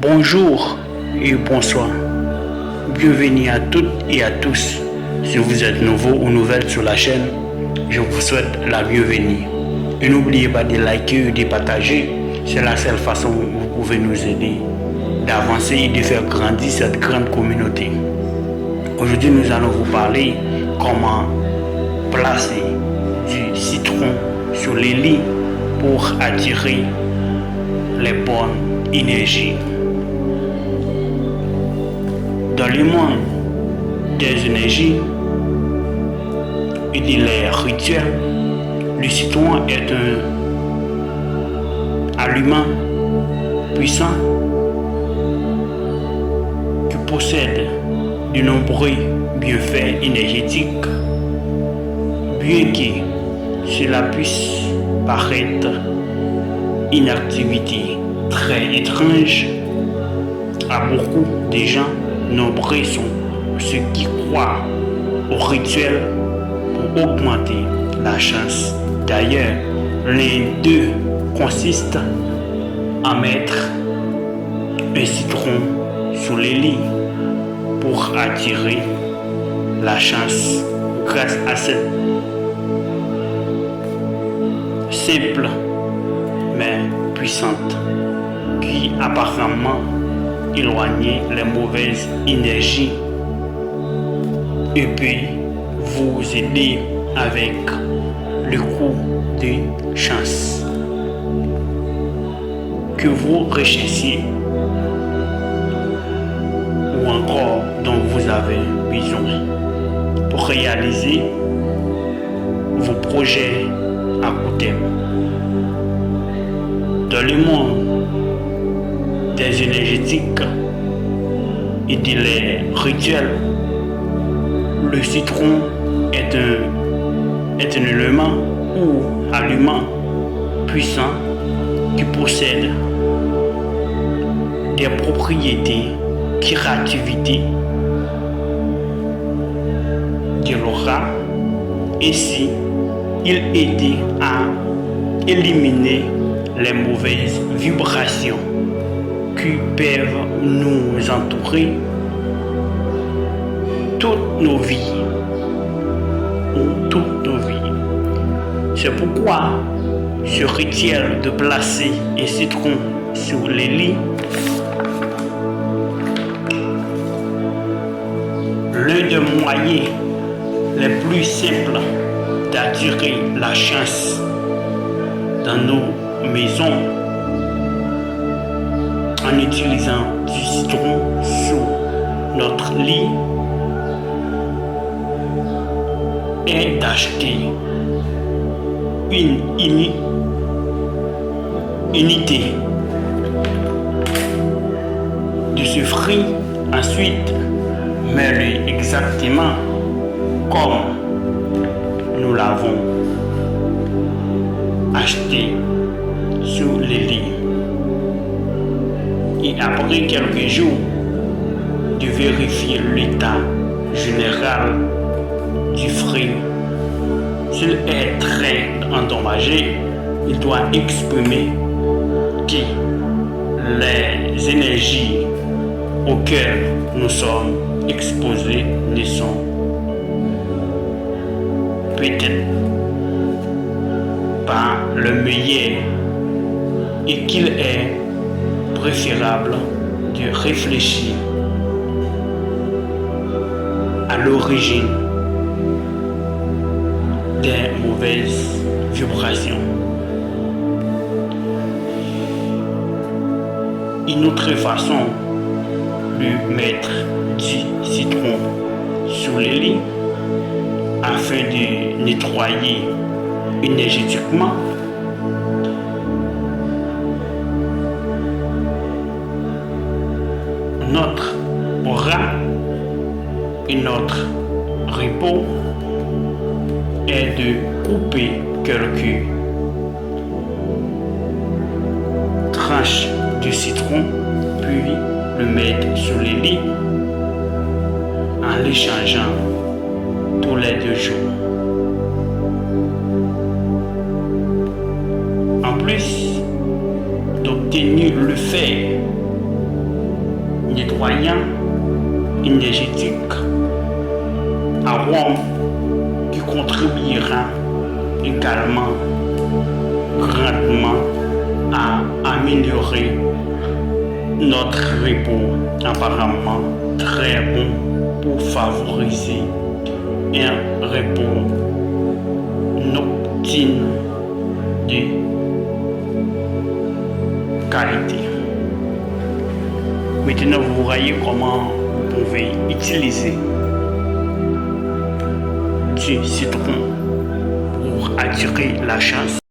Bonjour et bonsoir. Bienvenue à toutes et à tous. Si vous êtes nouveau ou nouvelle sur la chaîne, je vous souhaite la bienvenue. Et n'oubliez pas de liker et de partager. C'est la seule façon où vous pouvez nous aider d'avancer et de faire grandir cette grande communauté. Aujourd'hui, nous allons vous parler comment placer du citron sur les lits pour attirer les bonnes énergies. Dans le monde des énergies et de l'air rituel, le citron est un aliment puissant qui possède de nombreux bienfaits énergétiques, bien que cela puisse paraître une activité très étrange à beaucoup de gens. Nombreux sont ceux qui croient au rituel pour augmenter la chance. D'ailleurs, l'un d'eux consiste à mettre un citron sous les lits pour attirer la chance grâce à cette simple mais puissante qui apparemment éloigne les mauvaises énergies et peut vous aider avec le coup de chance que vous recherchiez ou encore dont vous avez besoin pour réaliser vos projets à court terme. Dans le monde des énergétiques et des rituels, le citron est un élément ou aliment puissant qui possède des propriétés curatives de l'aura. Ainsi, il aide à éliminer les mauvaises vibrations qui peuvent nous entourer toutes nos vies ou toutes nos vies. C'est pourquoi ce rituel de placer un citron sur les lits, l'un des moyens les plus simples d'attirer la chance dans nos maisons en utilisant du citron sous notre lit est d'acheter une unité de ce fruit. Ensuite, mets-le exactement comme nous l'avons acheté sur les lits. Et après quelques jours, de vérifier l'état général du fruit. S'il est très endommagé, il doit exprimer que les énergies auxquelles nous sommes exposés ne sont peut-être pas le meilleur et qu'il est préférable de réfléchir à l'origine des mauvaises vibrations. Une autre façon de mettre du citron sur les lits afin de nettoyer énergétiquement notre aura et notre repos est de couper quelques tranches de citron puis le mettre sur les lits en les changeant tous les 2 jours. En plus d'obtenir le fait nettoyant, énergétique, arôme qui contribuera également grandement à améliorer notre repos, apparemment très bon pour favoriser un repos nocturne de qualité. Maintenant, vous voyez comment vous pouvez utiliser du citron pour attirer la chance.